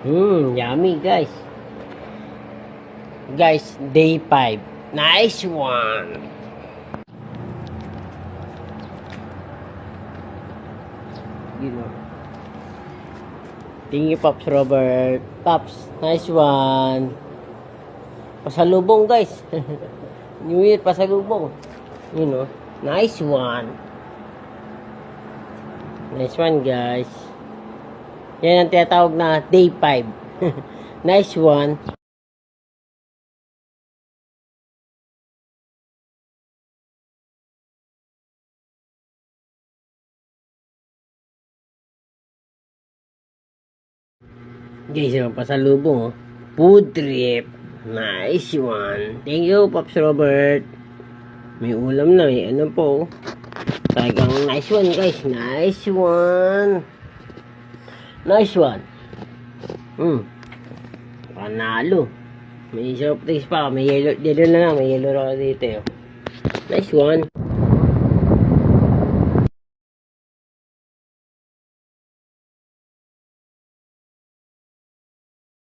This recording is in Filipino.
Yummy guys. Guys, day 5. Nice one. You know. Thank you, Pops Robert. Pops, nice one. Pasalubong guys. New Year pasalubong. You know, nice one. Nice one guys. Yan ang tinatawag na day 5. Nice one. Guys, yung pasalubong, oh. Food trip. Nice one. Thank you, Pops Robert. May ulam na, may ano po. Talagang nice one, guys. Nice one. Nice one. Panalo. May surprise pa. May yellow na lang. May yellow raw dito. Nice one.